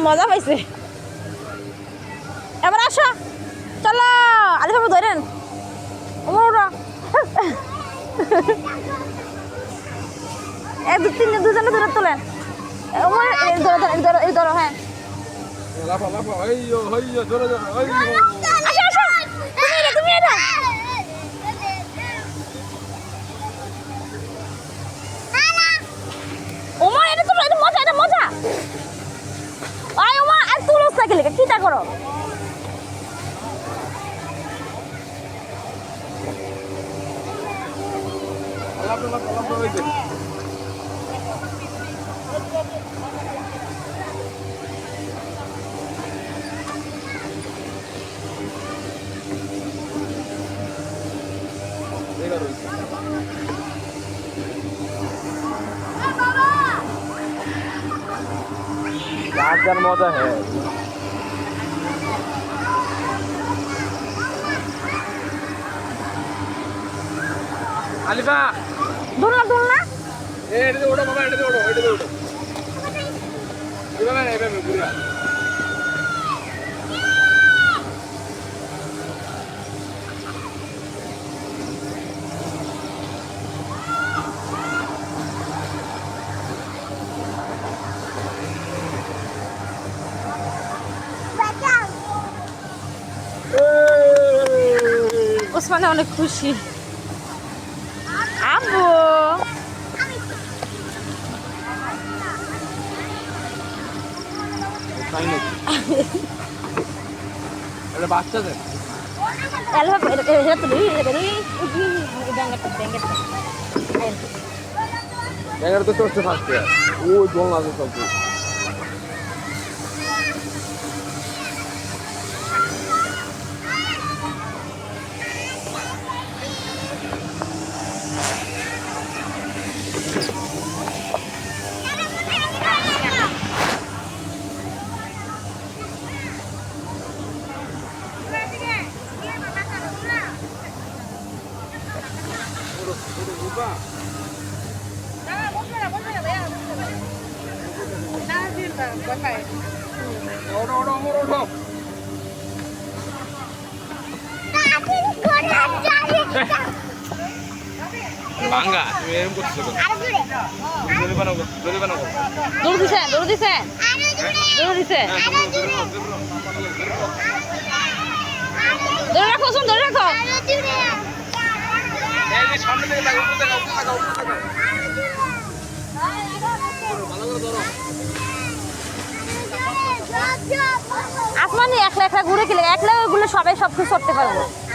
মজা পাইছে এবার আসো চলো আলি বাবু ধরেন দুজনে ধরে তোলেন ধরো হ্যাঁ তুমি এটা ওমা এটা তোলো এটা মজা আয় ওমা আর তুলো সাইকেল কিটা করো রাজার মজা है আলিফা দোলনা এটা ওড়ো বাবা এটা ওড়ো এভাবে না এভাবে ঘুরে ওসমানে অনেক খুশি আব্বু এটা বাচ্চাদের ব্যাঙের তো চড়ছে ফার্স্টে ওই দোল না সব ভাঙ্গা তুমি এরকম করছো দৌড় দিছে ধরে রাখো ধরে রাখো আসমানি একলা ঘুরে খেলে একলা ওগুলো সবাই সব কিছু করতে পারবো